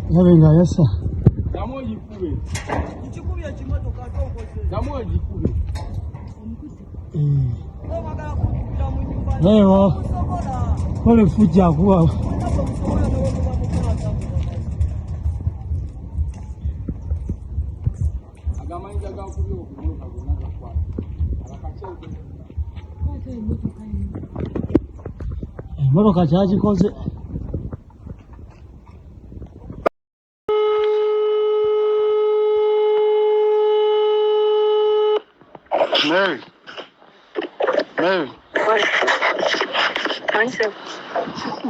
Yabenga yasa. Damo yikube. Ichikube ya chimoto katoko se. Damo yikube. Omagala kukubira mu nyumba. Ewa. Kole fuja kuwa. Agamanja gakubi okuluka gona gakwa. Alakacheke. Motoka kyagikoze. Mary.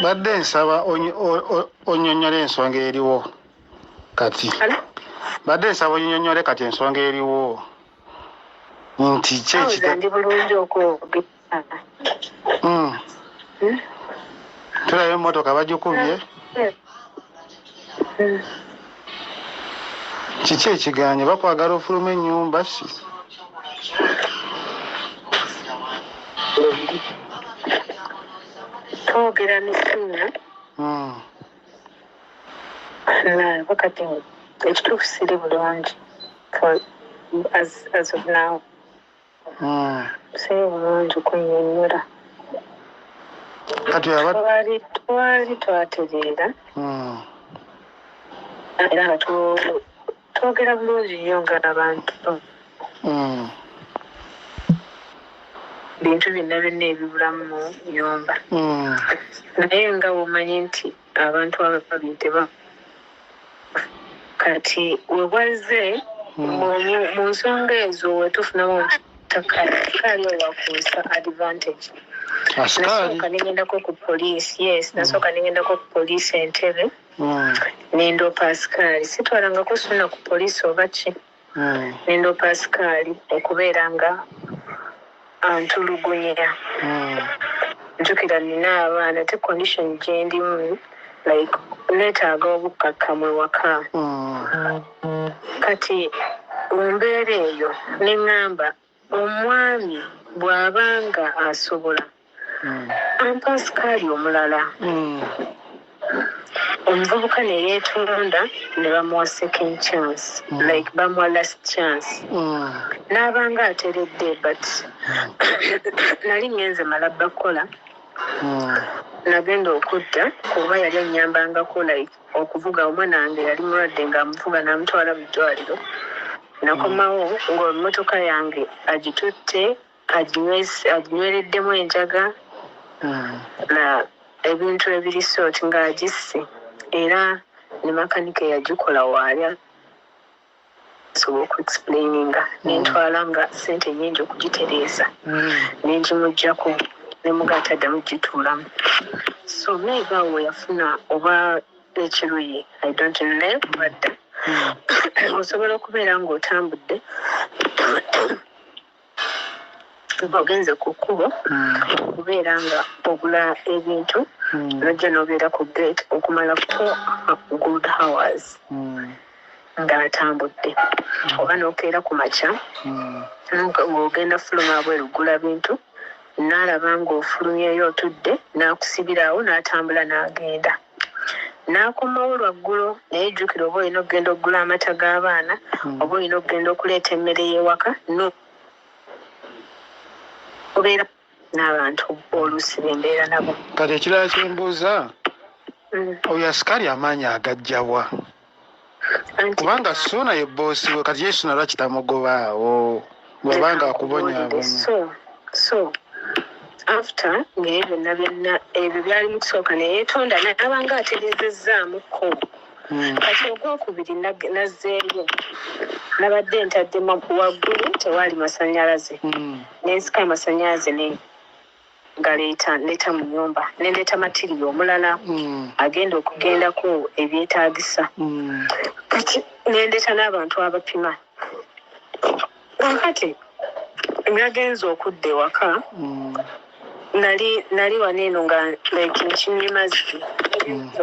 Badde nsaba onyonyole ensonga eriwo kati. Badde nsaba onyonyole kati ensonga eriwo. Nti kyekita. Ndi bulungi okwogera. Tulayo emmotoka bagikubye. Kiki ekiganye bakwagala ofuluma ennyumba si? Twogera n'essimu. Wakati ekituufu siri bulungi as of now. Siri bulungi kunnyonnyola. Kati twali twatereera era nga twogera bulungi nnyo ng'abantu bintu byonna byonna ebibulamu mu nnyumba naye nga womanyi nti abantu ababi teba kati webwaze mu nsonga ezo wetufunamu takali owakuusa advantage. Nasooka neŋŋendako ku poliisi, nasooka neŋŋendako ku poliisi Entebbe nendo Pascal sitwalangako suna ku poliisi oba ki nendo Pascal okubeera nga antulugunya. Njukira nina abaana te condition gye ndimu like neetaaga obukkakkamu ewaka. Kati mu mbeera eyo neŋŋamba omwami bw'abanga asobola ampa sikaali omulala omuvubuka ne yeetonda ne bamuwa second chance like bamuwa last chance n'abanga ateredde but nali ngenze mala bakola nagenda okudda kuba yali annyambangako like okuvuga omwana wange yali mulwadde ng'amuvuga n'amutwala mu ddwaliro nakomawo ng'emmotoka yange agitutte aginywereddemu enjaga na ebintu ebiri sooti ng'agisse era ne makanika yagikola waali asobola okuexplaininga nentwala nga ssente nnyingi okugitereeza nengimugjako nemugaata addamu gituulamu so maybe awo yafuna oba ekiruyi I don't know badda osobola okubeera ng'otambudde ogenze ku kkubo okubeera nga ogula ebintu nojja n'obeera ku gate okumala 4 good hours ng'atambudde oba n'okeera ku makya ng'ogenda fuluma abweru gula bintu n'alaba ng'ofulumyeyo otudde n'akusibiraawo n'atambula n'agenda n'akomawo lwaggulo naye jjukira oba olina okugenda okugula amata g'abaana oba olina okugenda okuleeta emmere y'ewaka obeera n'abantu oluusi bembeera nabo. Kati ekirala kyembuuza oyo asikaali amaanyi agajjawa kubanga Ssuuna ye bboosi we kati ye Ssuuna lwaki tamugobaawo bw'abanga akubonyaabonya. So after ng'ebyo byonna ebyo byali mu kusooka ne yeetonda n'abanga atereezezzaamuko kati ogwokubiri nazzeeyo nabadde ntadde waggulu tewaali masannyalaze nensika amasannyalaze ngaleeta mu nnyumba nendeeta matiriyo omulala agenda okugendako ebyetaagisa kati nendeeta n'abantu abapima kati nagenza okudda ewaka nali waneeno nga like nkinyimazzi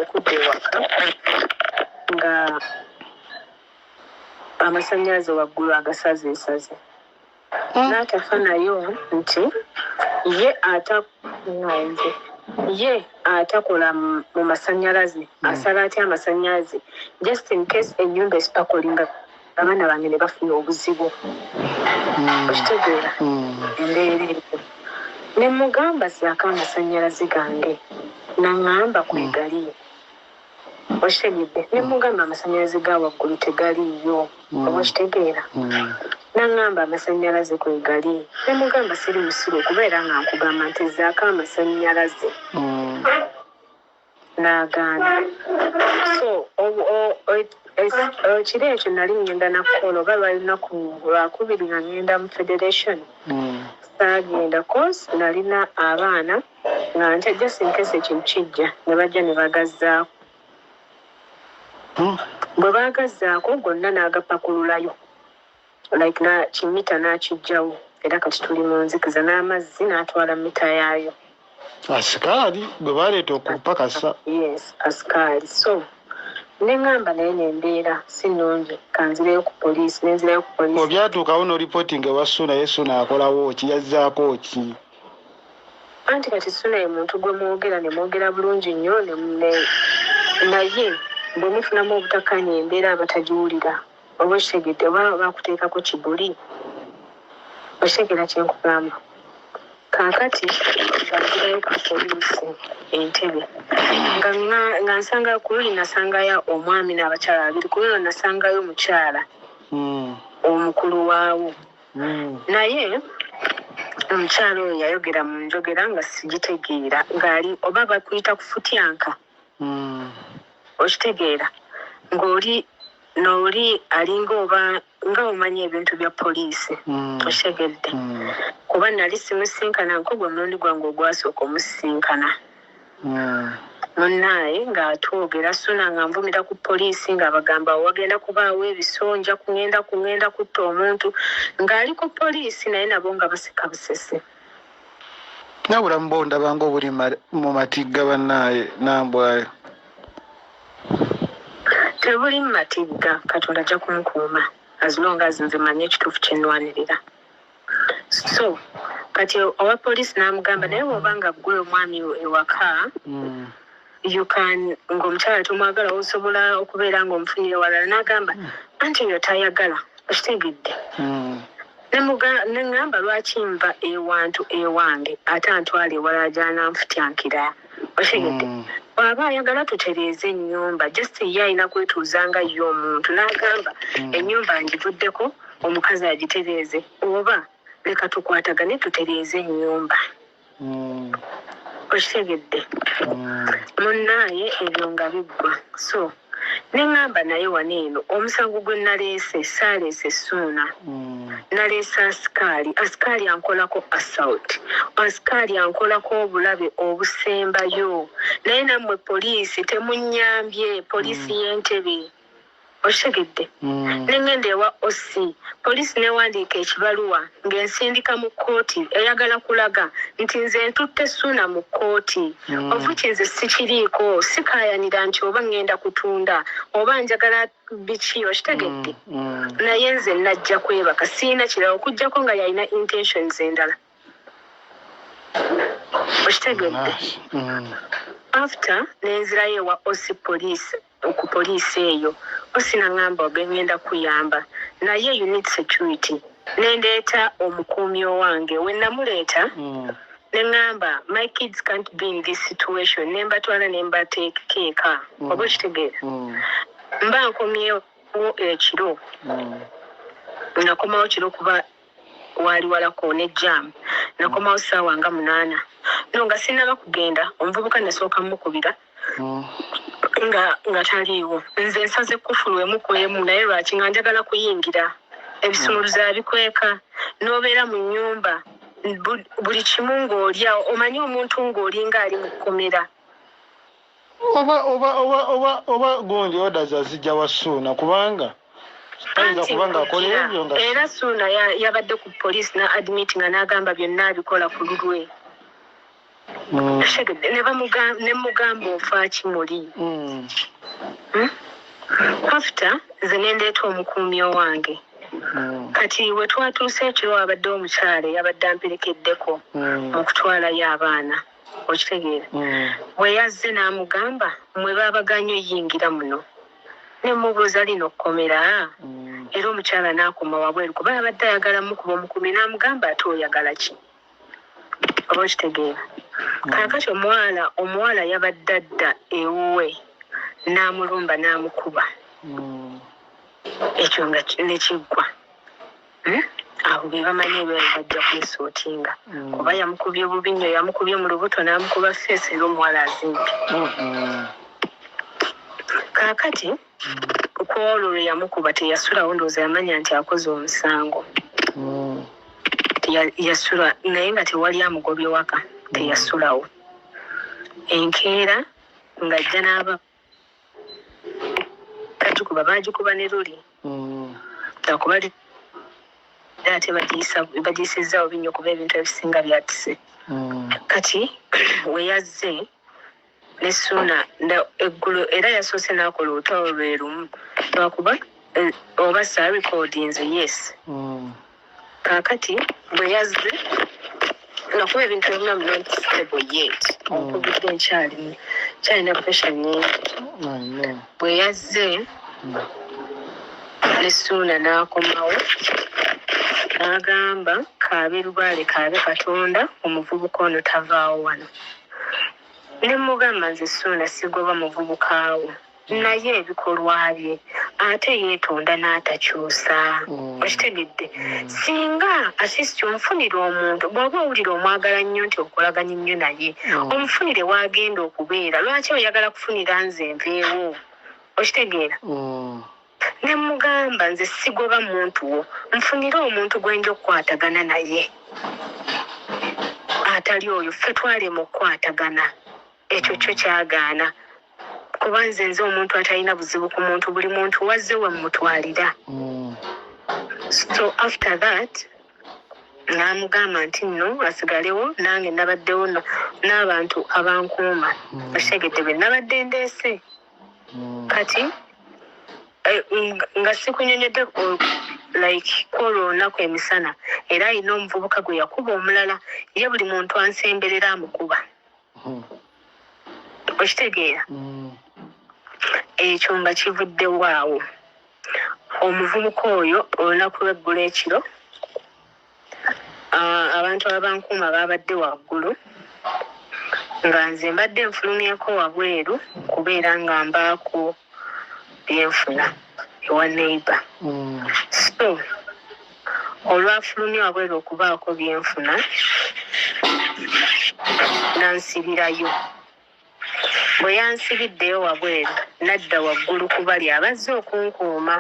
okudda ewaka nga amasannyalaze waggulu agasazeesaze n'atafa nayo nti ye atakunze ye atakola mu masanyalaze asala atya amasannyalaze just in case ennyumba esipakolinga abaana bange ne bafuna obuzibu okitegeera embeera eyo ne mugamba saako amasannyalaze gange naŋŋamba kwegali okitegedde ne mugamba amasannyalaze ga waggulu tegaliiyo oba okitegeera naŋŋamba amasannyalaze kwegali ne mugamba siri musiru okubeera nga nkugamba nti zaako amasannyalaze n'agaana so kiro ekyo nali ngenda nakukola oba lwalinaku lwakubiri nga ngenda mu federation saagenda cause nalina abaana nga nti just in case ekintu kijja ne bajja ne bagazzaako bwe baagazzaako gonna n'agapakululayo like na kimita n'akijjawo era kati tuli mu nzikiza n'amazzi n'atwala mita yaayo asikaali bwe baleeta okupakasa yes asikaali so neŋŋamba naye nembeera si nnungi kanzireyo ku poliisi nenzirayo ku poliisi obyatuukawo n'oripootinga ewa Suna ye Suna akolawo ki yazzaako ki anti kati Suna ye muntu gwe mwogera ne mwogera bulungi nnyo naye bwe mufunamu obutakkaanya embeera abatagiwulira oba okitegedde oba bakuteekako kibuli okitegera kyenkugamba kaakati nzirayo ku poliisi Entebbe nga nsanga ku luli nasangayo omwami n'abakyala babiri ku luno nasangayo omukyala omukulu waawo naye omukyala oyo yayogera mu njogera nga sigitegeera ng'ali oba bakuyita ku futyanka okitegeera n'oli alinga oba nga omanyi ebintu bya poliisi okitegedde kuba nali simusinkana nkogwe omulundi gwange ogwasooka omusisinkana munnaye ng'atwogera Suna nga nvumira ku poliisi ng'abagamba wagenda kubaawo ebisonja kugenda kutta omuntu ng'ali ku poliisi naye nabo nga baseka busese nabulamu bondabanga obuli mu matigga bannaaye nambwayo tebuli mu matigga Katonda ajja kunkuuma as long as nze manye ekituufu kyenwanirira so kati owa poliisi n'amugamba naye bw'obanga ggwe omwami ewaka you can ng'omukyala tomwagala osobola okubeera ng'omufunire walala n'agamba anti yo tayagala okitegedde neŋŋamba lwaki nva ewantu ewange ate antwala ewalala gyananfutyankira okitegedde bw'aba ayagala tutereeze ennyumba just ye alina kwetuuzanga yo omuntu n'agamba ennyumba ngivuddeko omukazi agitereeze oba leka tukwatagane tutereeze ennyumba okitegedde munnaaye ebyo nga biggwa so neŋŋamba naye wano eno omusango gwe naleese saaleese Suna naleese asikaali ankolako assault asikaali ankolako obulabe obusembayo naye nammwe poliisi temunnyambye poliisi y'Entebbe okitegedde neŋŋenda ewa OC poliisi newandiika ekibaluwa ng'ensindika mu kkooti eyagala kulaga nti nze ntutte Suna mu kkooti ofuki nze sikiriiko sikaayanira nti oba ŋŋenda kutunda oba njagala biki okitegedde naye nze najja kwebaka siina kirala okuggyako nga yalina intentions endala okitegedde after nenzirayo ewa OC poliisi ku poliisi eyo OC naŋŋamba ogengenda kuyamba naye you need security nendeeta omukuumi owange we namuleeta neŋŋamba my kids can't be in this situation nembatwala nembateeka oba okitegeera mba nkomyewo ekiro nakomawo kiro kuba waali walako ne jam nakomawo ssaawa nga 8 no nga sinaba kugenda omuvubuka nasooka mukubira nga taliiwo nze nsaze kufulu emu ku emu naye lwaki nga njagala kuyingira ebisumuluza bikweka n'obeera mu nnyumba buli kimu ng'olya omanyi omuntu ng'olinga ali mu kkomera oba gundi orders azijja wa Suna kubanga ayinza kubanga akola ebyo nga era Suna yabadde ku poliisi na admit nga n'agamba byonna abikola ku lulwe ne mugamba ofa kimuli after nze nendeeta omukuumi owange kati we twatuuse ekiro abadde omukyala yabadde amperekeddeko mu kutwalayo abaana okitegeera bwe yazze n'amugamba mwe baabaganya oyingira muno ne mubuuza lino okkomera era omukyala n'akoma wabweru kuba abadde ayagala mukuba omukumi n'amugamba ate oyagala ki oba okitegeera kaakati omuwala yabadde adda ewuwe n'amulumba n'amukuba ekyo nga nekiggwa abo be bamanyi ebyo bajja kwisootinga kuba yamukubye bubi nnyo yamukubye mu lubuto n'amukuba feesi era omuwala azimbye kaakati kwolwo lwe yamukuba teyasulawo ndowooza yamanya nti akoze omusango yasula naye nga tewali amugobye waka teyasulawo enkeera ng'ajja n'aba kagikuba baagikuba ne luli akuba ate bagiyisizaawo binnyo kuba ebintu ebisinga byatise kati we yazze ne Suuna eggulu era yasoose n'akola olutalo lwe lumu lwakuba oba recordings yes kaakati bwe yazze nakuba ebintu ebimuna mu not stable yet okubidde kyalina pressure nyingi bwe yazze ne Suuna n'akomawo n'agamba kaabe lubaale kaabe Katonda omuvubuka ono tavaawo wano ne mugamba nze Suuna sigoba muvubukawo naye ebikolwa bye ate yeetonda n'atakyusa okitegedde singa asisi omufunire omuntu bw'oba owulira omwagala nnyo nti okolaganya nnyo naye omufunire wagenda okubeera lwaki oyagala kufunira nze nveewo okitegeera ne mugamba nze sigoba muntu wo nfunire omuntu gwenja okukwatagana naye atali oyo ffe twalema okukwatagana ekyo kyo kyagaana kuba nze omuntu atalina buzibu ku muntu buli muntu wazze wamutwalira so after that n'amugamba nti nno asigalewo nange nabaddewo n'abantu abankuuma okitegedde bwe nabadde ndeese kati nga sikunyonyedde like kwolwo olunaku emisana era alina omuvubuka gwe yakuba omulala ye buli muntu ansemberera amukuba okitegeera ekyo nga kivuddewo awo omuvubuka oyo olunaku lw'eggulo ekiro abantu abankuuma babadde waggulu nga nze mbadde nfulumyeko wabweru kubeera nga mbaako byenfuna ewa neighbor so olwafulumye wabweru okubaako byenfuna nansibirayo bwe yansibiddeyo wabweru nadda waggulu ku bali abazze okunkuuma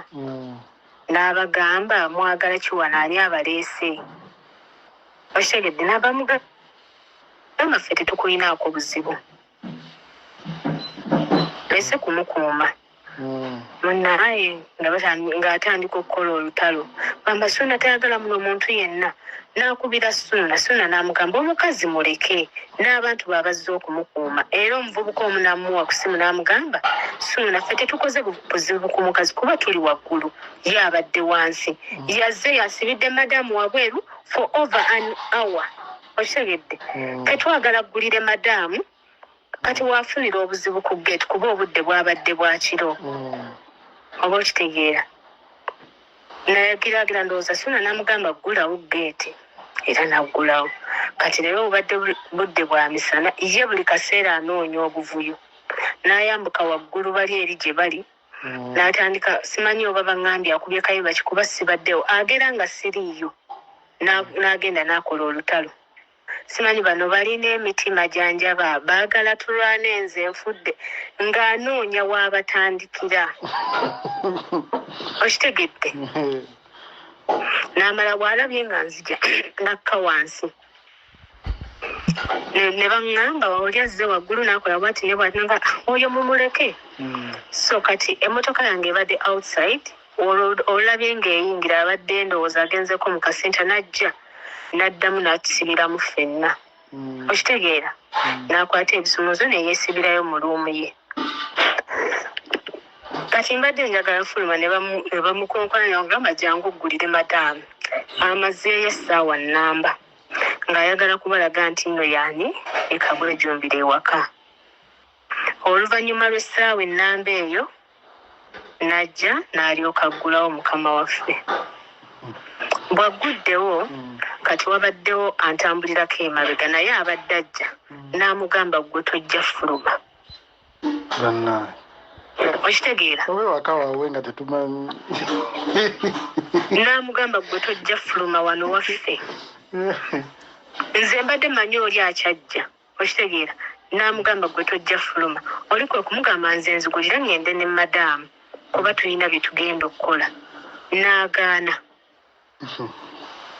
n'abagamba mwagala kiwana ani abaleese okitegedde n'abamugamba ffe tetukulinaako buzibu lese kumukuuma munnaye ng'atandika okukola olutalo bamba Suuna tayagala muno omuntu yenna n'akubira Suuna n'amugamba omukazi muleke n'abantu babazze okumukuuma era omuvubuka omu n'amuwa ku ssimu n'amugamba Suuna ffe tetukoze buzibu ku mukazi kuba tuli waggulu ye abadde wansi yazze yasibidde madamu wabweru for over an hour okitegedde tetwagala ggulire madamu kati waafunira obuzibu ku gate kuba obudde bwabadde bwa kiro oba okitegeera nayagiragira ndowooza Suuna n'amugamba ggulawo gate era naggulawo kati leero obadde budde bwa misana ye buli kaseera anoonya obuvuyo n'ayambuka waggulu bali eri gye bali n'atandika simanyi oba baŋŋambye akubye kayiba kikuba sibaddewo agera nga siriiyo n'agenda n'akola olutalo simanyi bano balina emitima janjaba baagala tulwana enze nfudde ng'anoonya waabatandikira okitegedde n'amala bw'alabye nga nzija nakka wansi ne baŋŋamba oli azze waggulu n'akola bwati ne bwati nga oyo mumuleke so kati emmotoka yange ebadde outside olabye ng'eyingira abadde ndowooza agenzeko mu kasinta najja n'addamu n'atusibiramu ffenna okitegeera n'akwata ebisumuzo ne yeesibirayo mu luumu ye kati mbadde njagala fuluma ne bamukonkona ne bagamba jangu oggulire madamu amazeeyo essaawa nnamba ng'ayagala kubalaga nti nno yaani ekabwejumbira ewaka. Oluvannyuma lw'essaawa ennamba eyo najja n'alyoka aggulawo mukama waffe. Bw'agguddewo kati wabaddewo antambulirako emabega naye abadde ajja n'amugamba ggwe tojja fuluma. Okitegeera? Owewaka waabwe nga tetumanyi. N'amugamba ggwe tojja fuluma wano waffe. Nze mbadde manyi oli akyajja. Okitegeera? N'amugamba ggwe tojja fuluma. Oli kwe kumugamba nze nzigulira ngende ne madaamu kuba tulina bye tugenda okukola. N'agaana.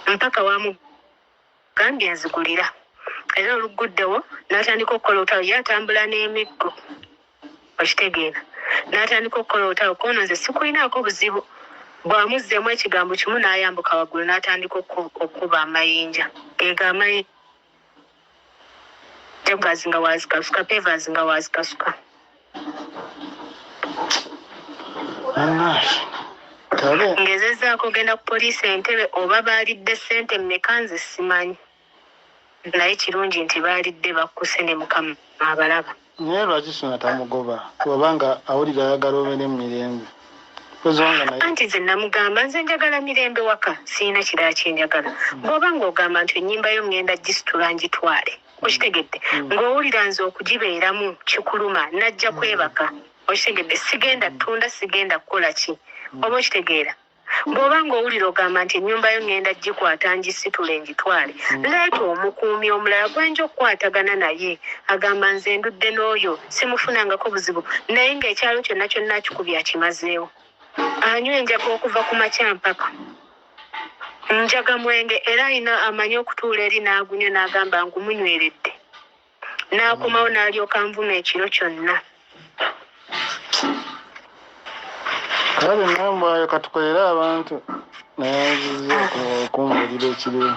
Mpaka wamugambye nzigulira. Era oluguddewo n'atandika okukola olutalo ye atambula n'emiggo. Okitegeera? N'atandika okukola olutalo kono nze sikulinaako buzibu. Bw'amuzzeemu ekigambo kimu n'ayambuka waggulu n'atandika okuba amayinja. Ego amayinja nga waazikasuka pevers nga waazikasuka. Ngezezaako ogenda ku poliisi Entebbe oba baalidde ssente mmeka nze simanyi. Naye kirungi nti baalidde bakkuse ne mukama abalaba. Naye lwaki Ssuuna tamugoba bw'obanga awulira ayagala obeere mu mirembe? Anti nze namugamba nze njagala mirembe waka siina kirala kyenjagala. Bw'oba ng'ogamba nti ennyimba yo ngenda gisitula ngitwale. Okitegedde? Ng'owulira nze okugibeeramu kikuluma najja kwebaka. Okitegedde? Sigenda ttunda sigenda kukola ki? Oba okitegeera? Bw'oba ng'owulira ogamba nti ennyumba yo ngenda gikwata ngisitule ngitwale. Leeta omukuumi omulala gwenja okukwatagana naye agamba nze ndudde n'oyo simufunangako buzibu naye ng'ekyalo kyonna kyonna akikubye akimazeewo. Anywa enjaga okuva ku makya mpaka. Njaga mwenge era alina amanyi okutuula eri n'agunywa n'agamba ngumunyweredde. N'akomawo n'alyoka nvuma ekiro kyonna. Kale nambwayo katukolere abantu naye nzize okumbulira ekiro.